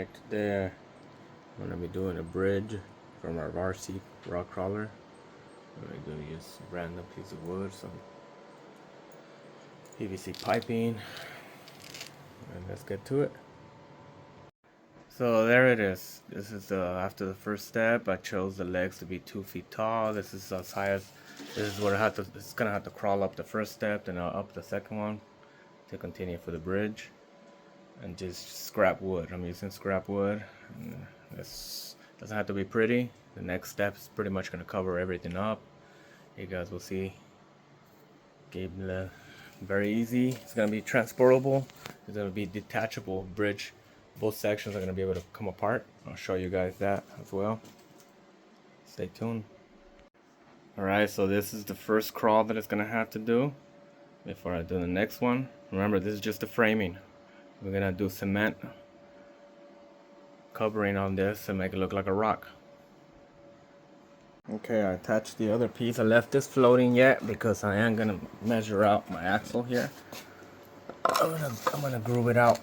Alright, today I'm going to be doing a bridge from our RC rock crawler. We're going to use a random piece of wood, some PVC piping, and let's get to it. So there it is. This is after the first step. I chose the legs to be 2 feet tall. This is as high as, this is where it's going to have to crawl up the first step, then I'll up the second one to continue for the bridge. And just scrap wood. I'm using scrap wood. This doesn't have to be pretty. The next step is pretty much going to cover everything up. You guys will see. Very easy. It's going to be transportable. It's going to be detachable bridge. Both sections are going to be able to come apart. I'll show you guys that as well. Stay tuned. Alright, so this is the first crawl that it's going to have to do before I do the next one. Remember, this is just the framing. We're going to do cement covering on this and make it look like a rock. Okay, I attached the other piece. I left this floating yet because I am gonna measure out my axle here. I'm gonna groove it out.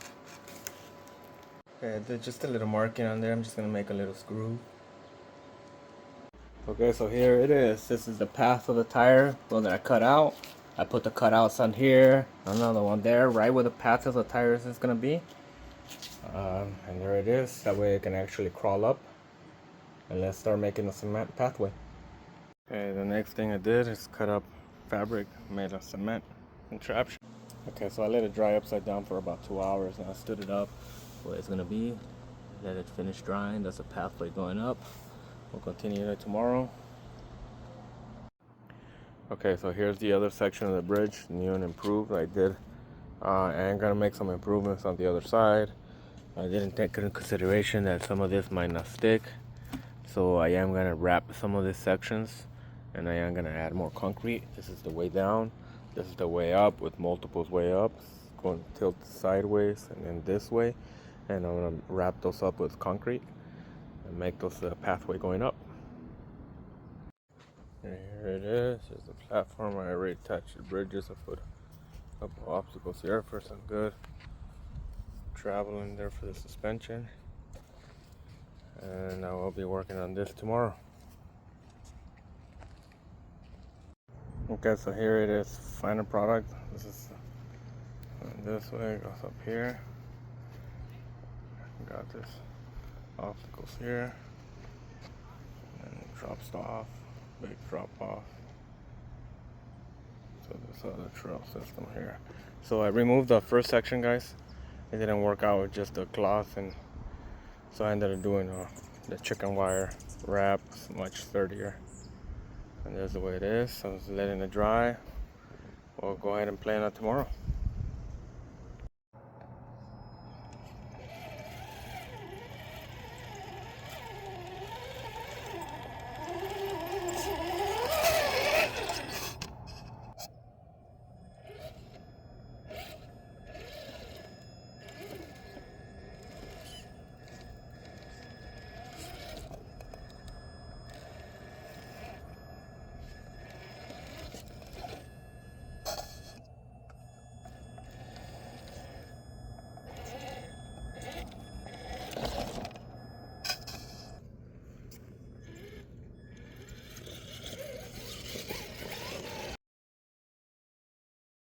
Okay, I did just a little marking on there. I'm just gonna make a little screw. Okay, so here it is. This is the path of the tire, one that I cut out. I put the cutouts on here, another one there, right where the path of the tires is gonna be. And there it is. That way it can actually crawl up. And let's start making a cement pathway. Okay, the next thing I did is cut up fabric made of cement contraption. Okay, so I let it dry upside down for about 2 hours and I stood it up where it's gonna be. Let it finish drying. That's a pathway going up. We'll continue it tomorrow. Okay, so here's the other section of the bridge, new and improved. I am gonna make some improvements on the other side. I didn't take into consideration that some of this might not stick. So I am going to wrap some of these sections and I am going to add more concrete. This is the way down. This is the way up with multiples way up. Going to tilt sideways and then this way. And I'm going to wrap those up with concrete and make those pathway going up. And here it is. Here's the platform. I already attached the bridges. I put a couple obstacles here for some good travel in there for the suspension. And I will be working on this tomorrow. Okay, so here it is, final product. This is this way, it goes up here. Got this obstacles here, and it drops off, big drop off. So this other trail system here. So I removed the first section, guys. It didn't work out with just the cloth, and so I ended up doing the chicken wire wrap. It's much sturdier. And there's the way it is. So I was letting it dry. We'll go ahead and plan it tomorrow.